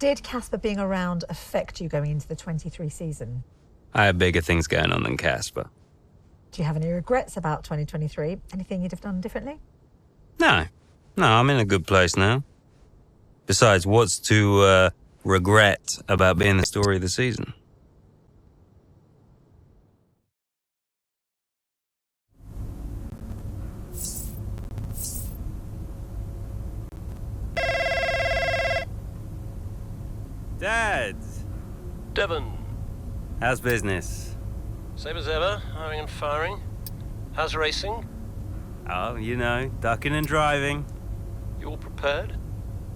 Did Casper being around affect you going into the 23 season? I have bigger things going on than Casper. Do you have any regrets about 2023? Anything you'd have done differently? No, I'm in a good place now. Besides, what's to regret about being the story of the season? Dad! Devon. How's business? Same as ever, hiring and firing. How's racing? Oh, you know, ducking and driving. You all prepared?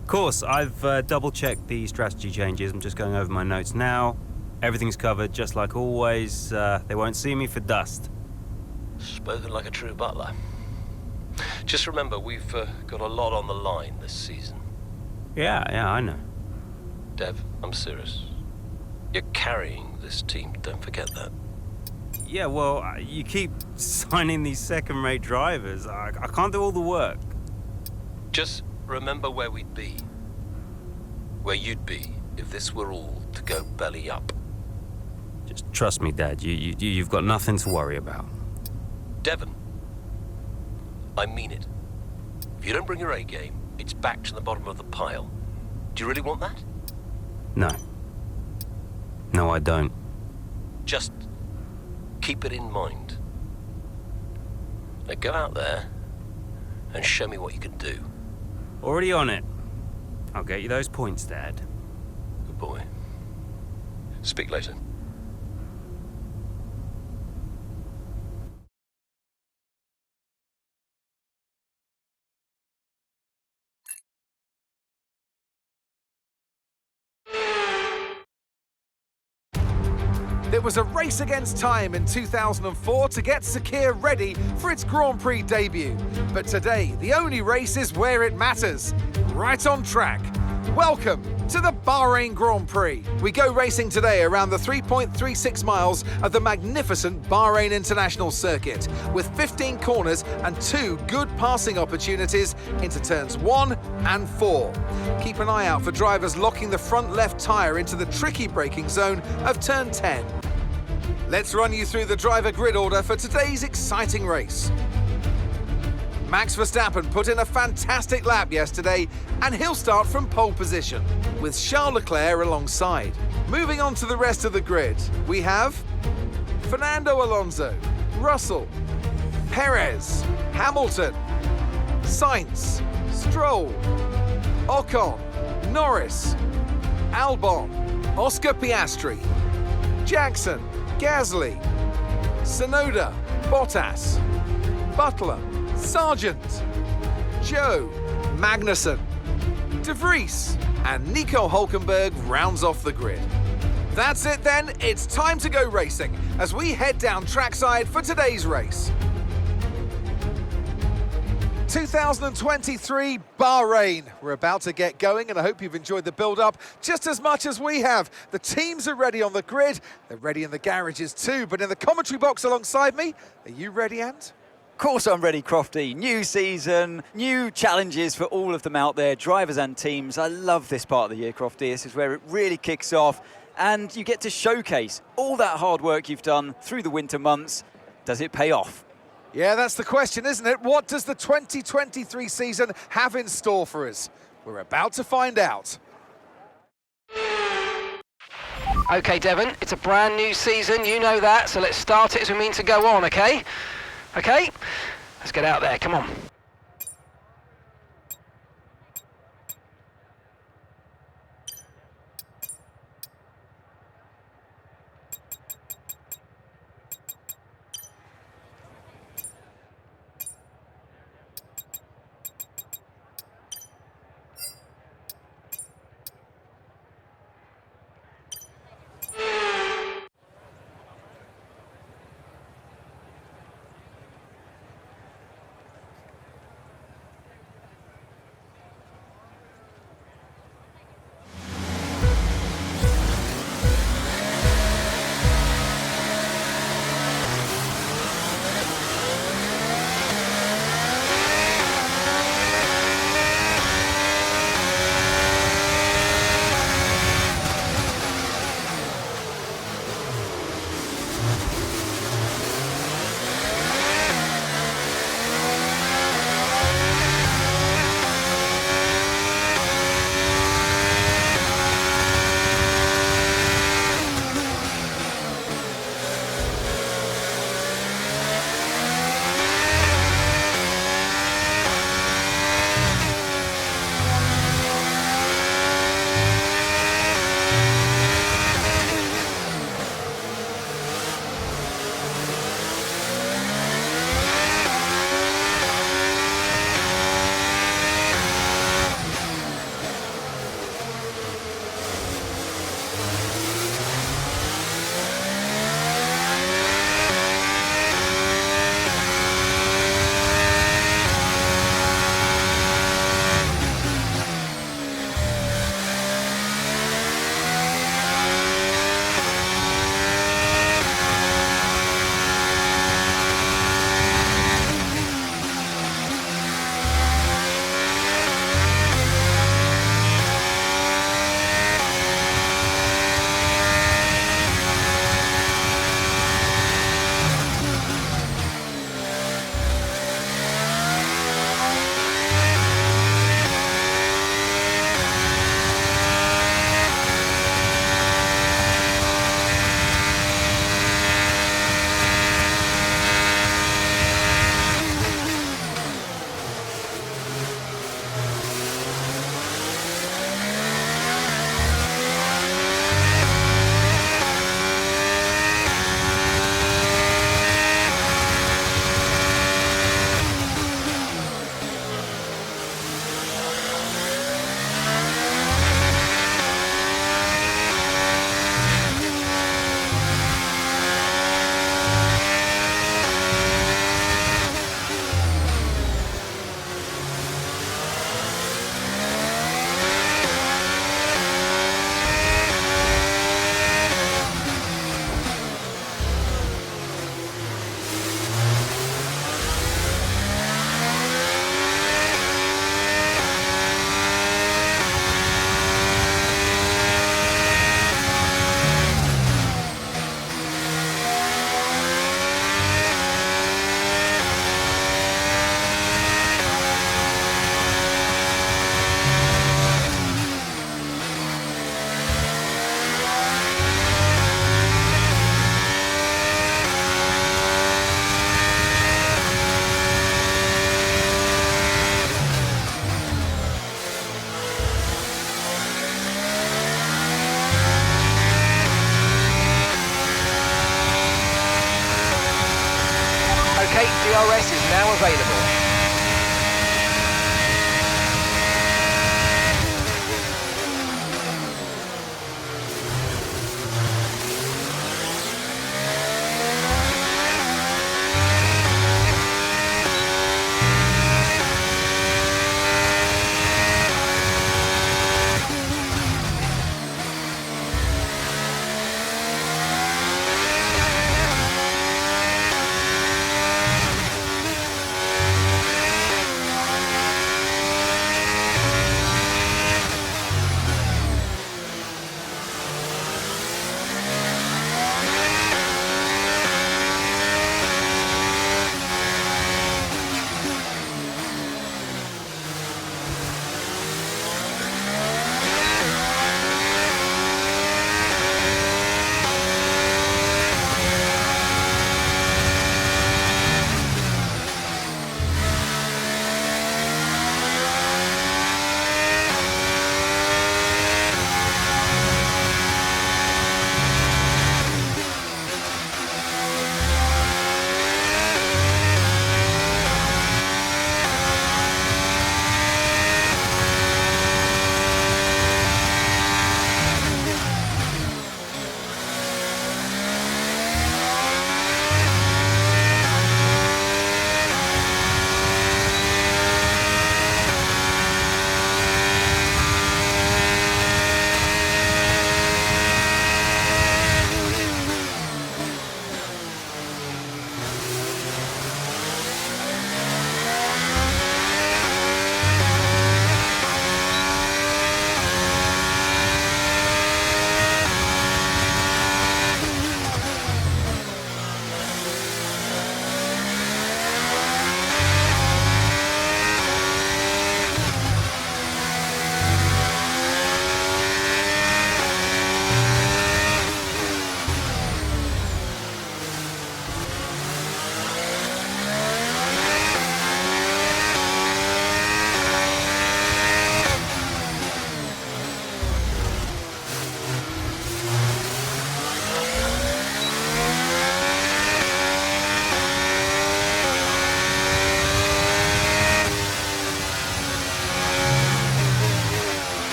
Of course, I've double-checked the strategy changes. I'm just going over my notes now. Everything's covered, just like always. They won't see me for dust. Spoken like a true butler. Just remember, we've got a lot on the line this season. Yeah, I know. Dev, I'm serious. You're carrying this team, don't forget that. Yeah, well, you keep signing these second-rate drivers. I can't do all the work. Just remember where we'd be. Where you'd be if this were all to go belly up. Just trust me, Dad. You've got nothing to worry about. Devon, I mean it. If you don't bring your A game, it's back to the bottom of the pile. Do you really want that? No, I don't. Just keep it in mind. Now go out there and show me what you can do. Already on it. I'll get you those points, Dad. Good boy. Speak later. It was a race against time in 2004 to get Sakhir ready for its Grand Prix debut. But today, the only race is where it matters, right on track. Welcome to the Bahrain Grand Prix. We go racing today around the 3.36 miles of the magnificent Bahrain International Circuit, with 15 corners and 2 good passing opportunities into turns 1 and 4. Keep an eye out for drivers locking the front left tyre into the tricky braking zone of turn 10. Let's run you through the driver grid order for today's exciting race. Max Verstappen put in a fantastic lap yesterday, and he'll start from pole position, with Charles Leclerc alongside. Moving on to the rest of the grid, we have Fernando Alonso, Russell, Perez, Hamilton, Sainz, Stroll, Ocon, Norris, Albon, Oscar Piastri, Jackson, Gasly, Tsunoda, Bottas, Butler, Sargent, Joe, Magnussen, De Vries, and Nico Hülkenberg rounds off the grid. That's it then, it's time to go racing as we head down trackside for today's race. 2023 Bahrain. We're about to get going and I hope you've enjoyed the build-up just as much as we have. The teams are ready on the grid, they're ready in the garages too, but in the commentary box alongside me, are you ready, Ant? Of course I'm ready, Crofty. New season, new challenges for all of them out there, drivers and teams. I love this part of the year, Crofty. This is where it really kicks off and you get to showcase all that hard work you've done through the winter months. Does it pay off? Yeah, that's the question, isn't it? What does the 2023 season have in store for us? We're about to find out. Okay, Devon, it's a brand new season, you know that, so let's start it as we mean to go on, okay? Okay, let's get out there, come on. DRS is now available.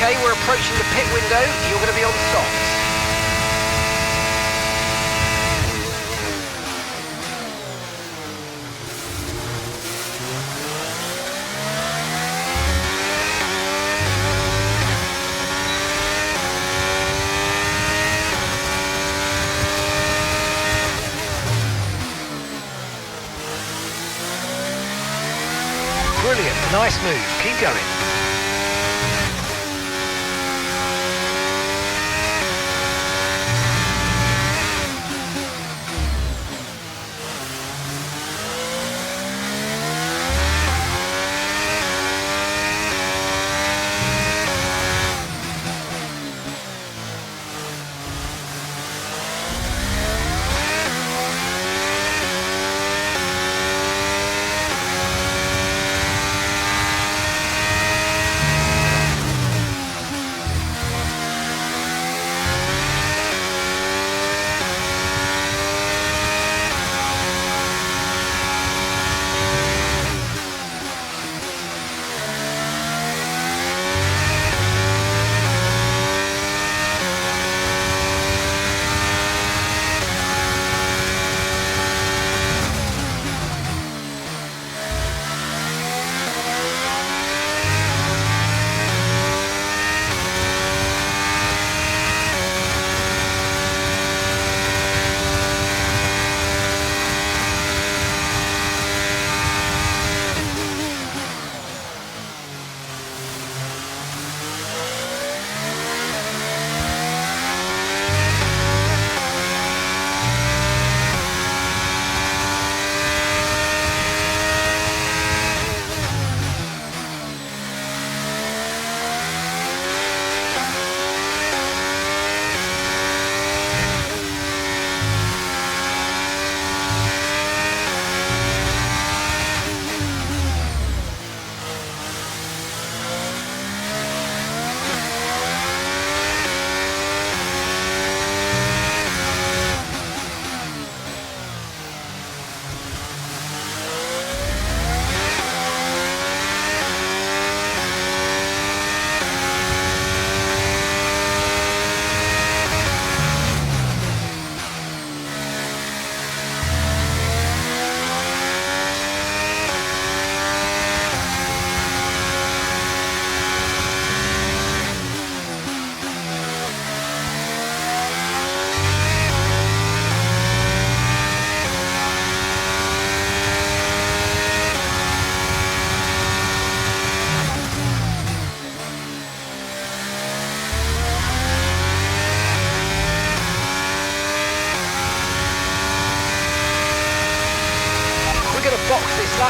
Okay, we're approaching the pit window. You're going to be on softs. Brilliant, nice move. Keep going.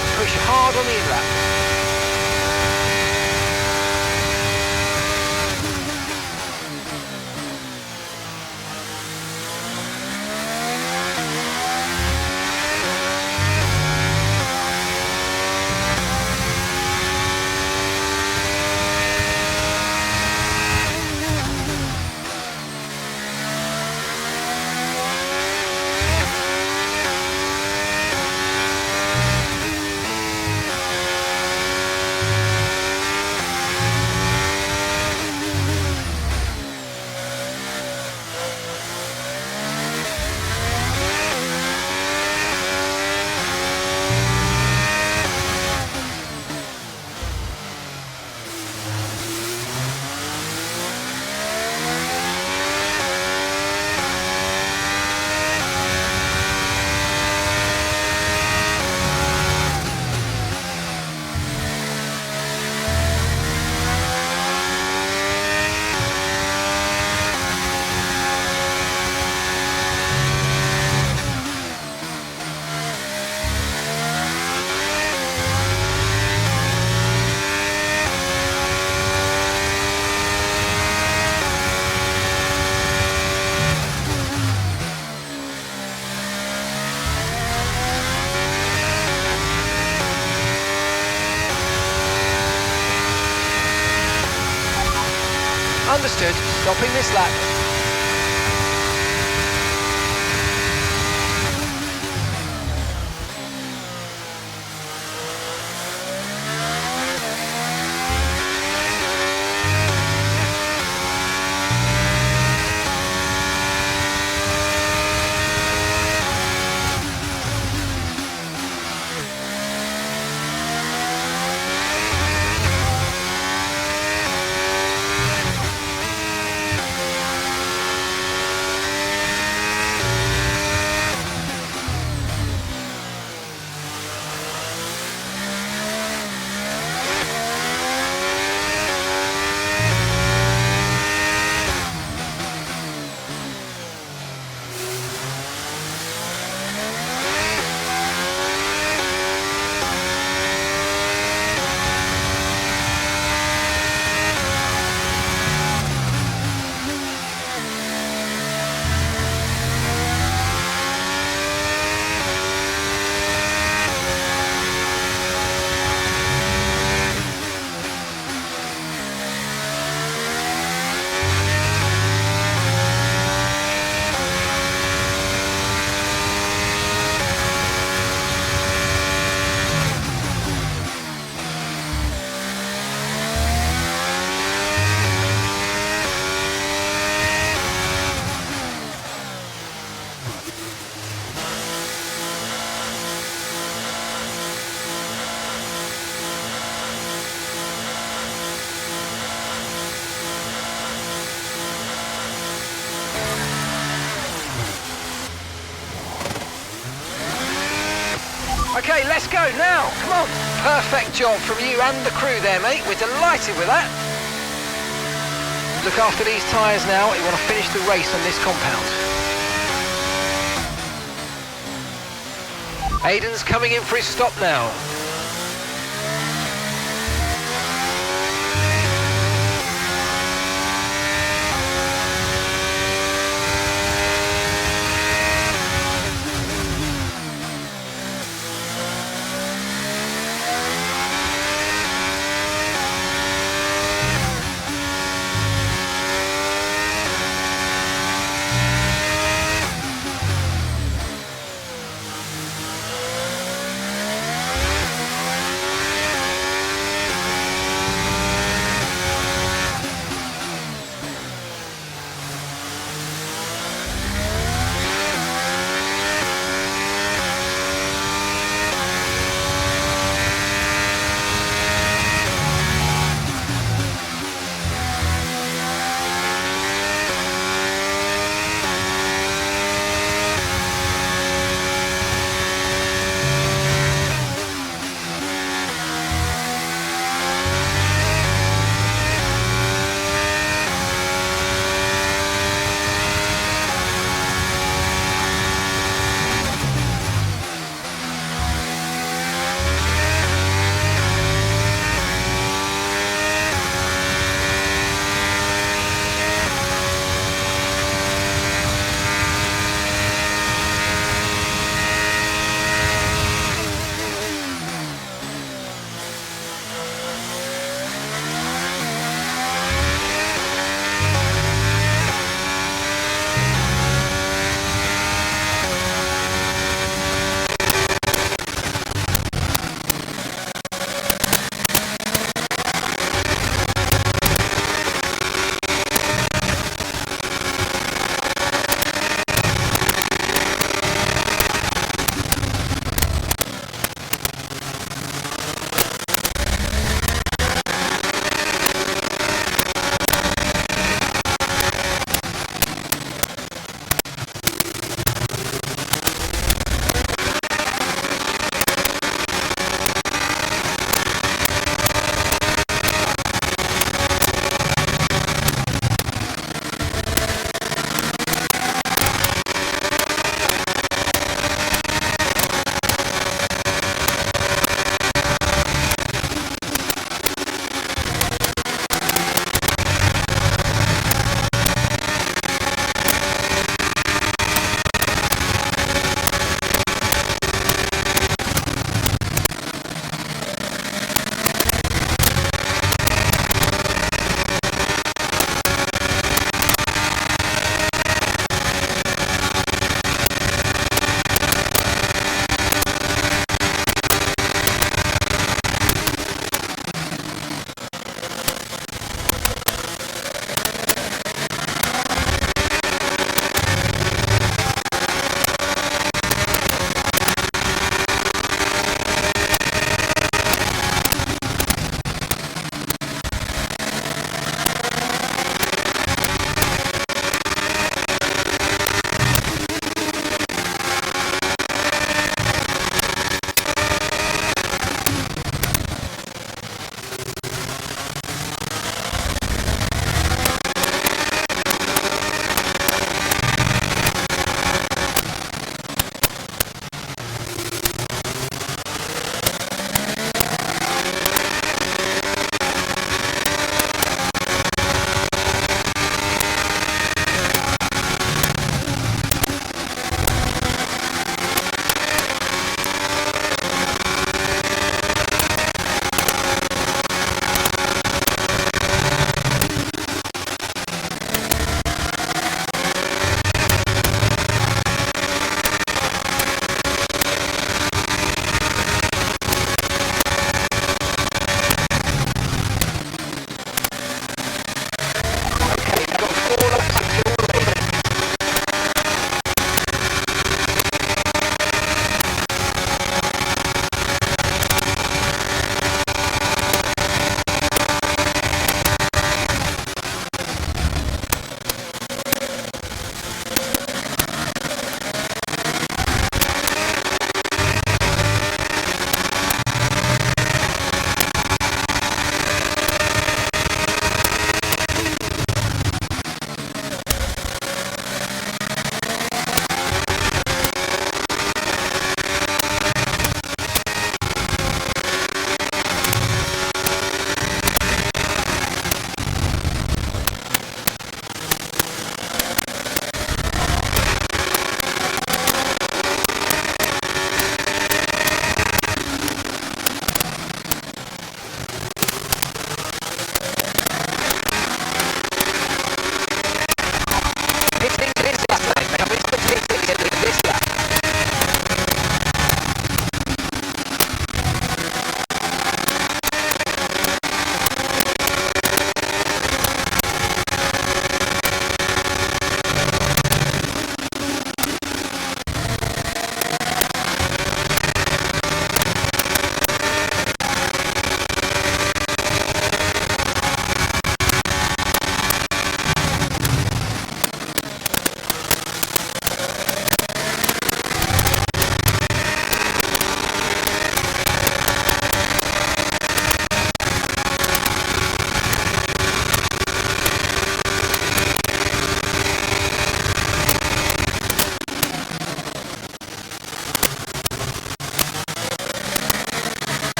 but push hard on the in-lap. Understood. Stopping this lap. Okay, let's go now. Come on. Perfect job from you and the crew there, mate. We're delighted with that. Look after these tyres now. You want to finish the race on this compound. Aiden's coming in for his stop now.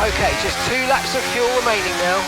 Okay, just 2 laps of fuel remaining now.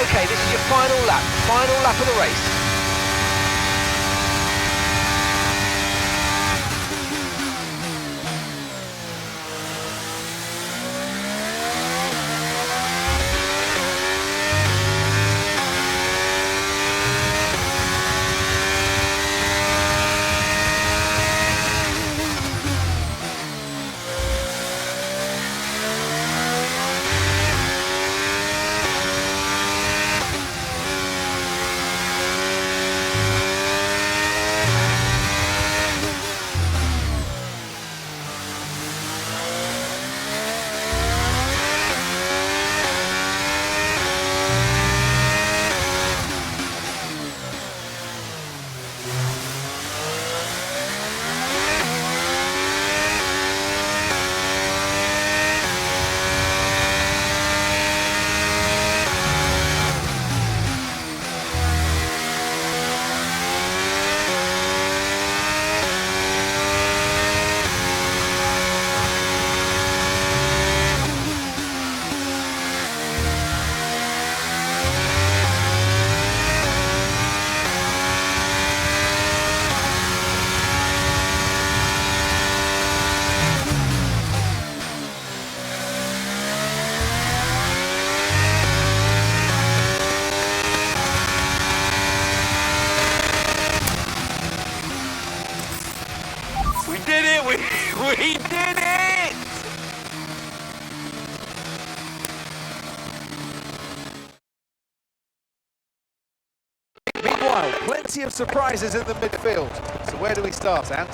Okay, this is your final lap of the race. We did it! We did it! Meanwhile, plenty of surprises in the midfield. So where do we start, Ant?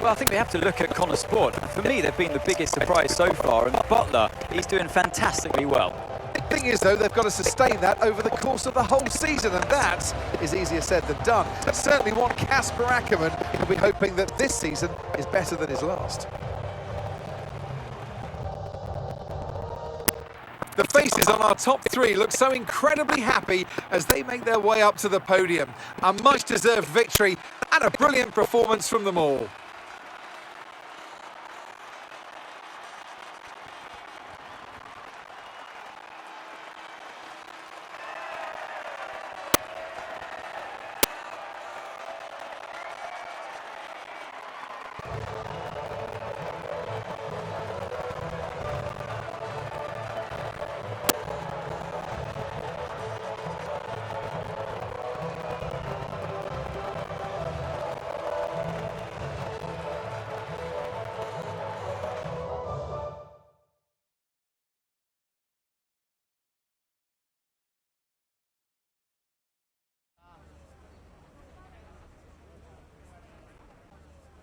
Well, I think we have to look at Konnersport. For me, they've been the biggest surprise so far, and Butler, he's doing fantastically well. The thing is, though, they've got to sustain that over the course of the whole season, and that is easier said than done. Certainly one Casper Ackerman will be hoping that this season is better than his last. The faces on our top 3 look so incredibly happy as they make their way up to the podium. A much-deserved victory and a brilliant performance from them all.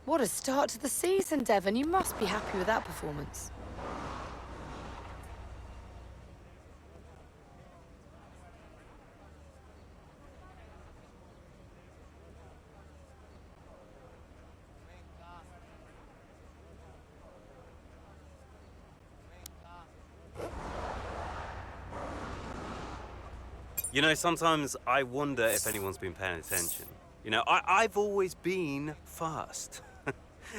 What a start to the season, Devon. You must be happy with that performance. You know, sometimes I wonder if anyone's been paying attention. You know, I've always been fast.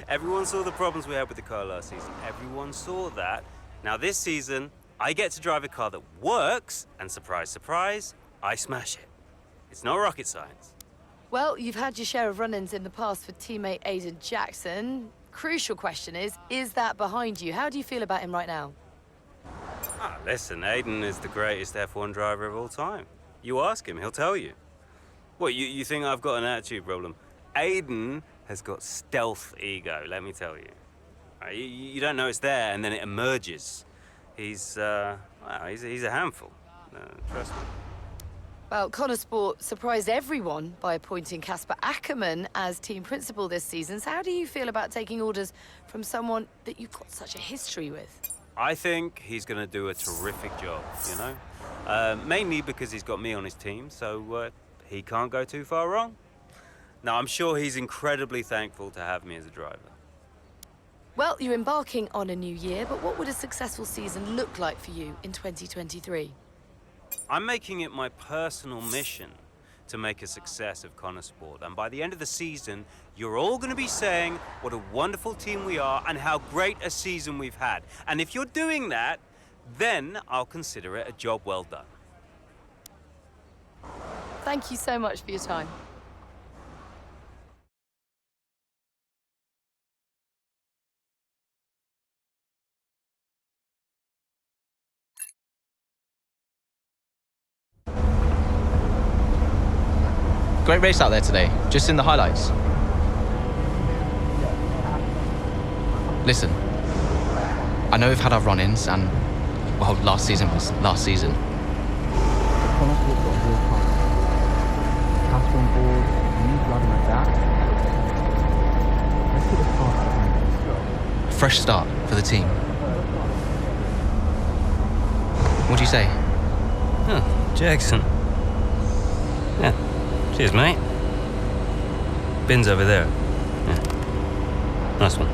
Everyone saw the problems we had with the car last season. Everyone saw that. Now this season, I get to drive a car that works, and surprise, surprise, I smash it. It's not rocket science. Well, you've had your share of run-ins in the past with teammate Aiden Jackson. Crucial question is that behind you? How do you feel about him right now? Ah, listen, Aiden is the greatest F1 driver of all time. You ask him, he'll tell you. What, you think I've got an attitude problem? Aiden has got stealth ego, let me tell you. You don't know it's there, and then it emerges. He's a handful. Trust me. Well, Konnersport surprised everyone by appointing Casper Ackermann as team principal this season. So how do you feel about taking orders from someone that you've got such a history with? I think he's going to do a terrific job, you know? Mainly because he's got me on his team, so he can't go too far wrong. Now, I'm sure he's incredibly thankful to have me as a driver. Well, you're embarking on a new year, but what would a successful season look like for you in 2023? I'm making it my personal mission to make a success of Konnersport. And by the end of the season, you're all going to be saying what a wonderful team we are and how great a season we've had. And if you're doing that, then I'll consider it a job well done. Thank you so much for your time. Great race out there today, just in the highlights. Listen, I know we've had our run-ins and, well, last season was last season. Fresh start for the team. What do you say? Oh, Jackson. Yeah. Cheers, mate. Bin's over there. Yeah. Nice one.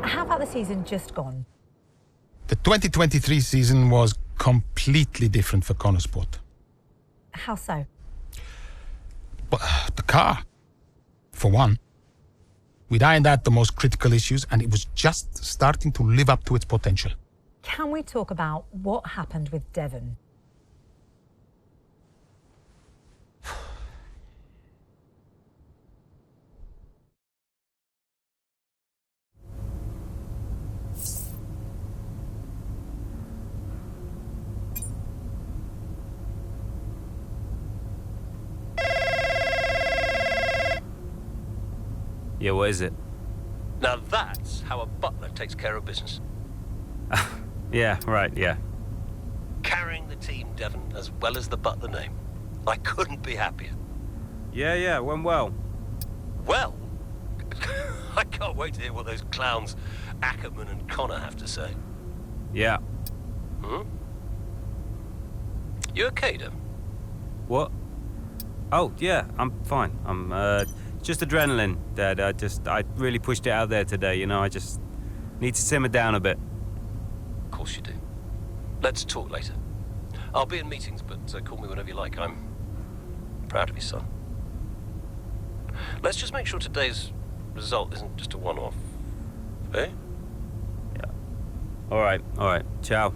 How about the season just gone? The 2023 season was completely different for Konnersport. How so? Well, the car, for one. We'd ironed out the most critical issues and it was just starting to live up to its potential. Can we talk about what happened with Devon? Yeah, what is it? Now that's how a butler takes care of business. Yeah, right, yeah. Carrying the team, Devon, as well as the butler name. I couldn't be happier. Yeah, went well. Well, I can't wait to hear what those clowns Ackerman and Connor have to say. Yeah. You okay, Devon? What? Oh, yeah, I'm fine. I'm, just adrenaline, Dad. I really pushed it out there today, you know, I just need to simmer down a bit. Of course you do. Let's talk later. I'll be in meetings, but call me whenever you like. I'm proud of you, son. Let's just make sure today's result isn't just a one-off. Eh? Yeah. All right. Ciao.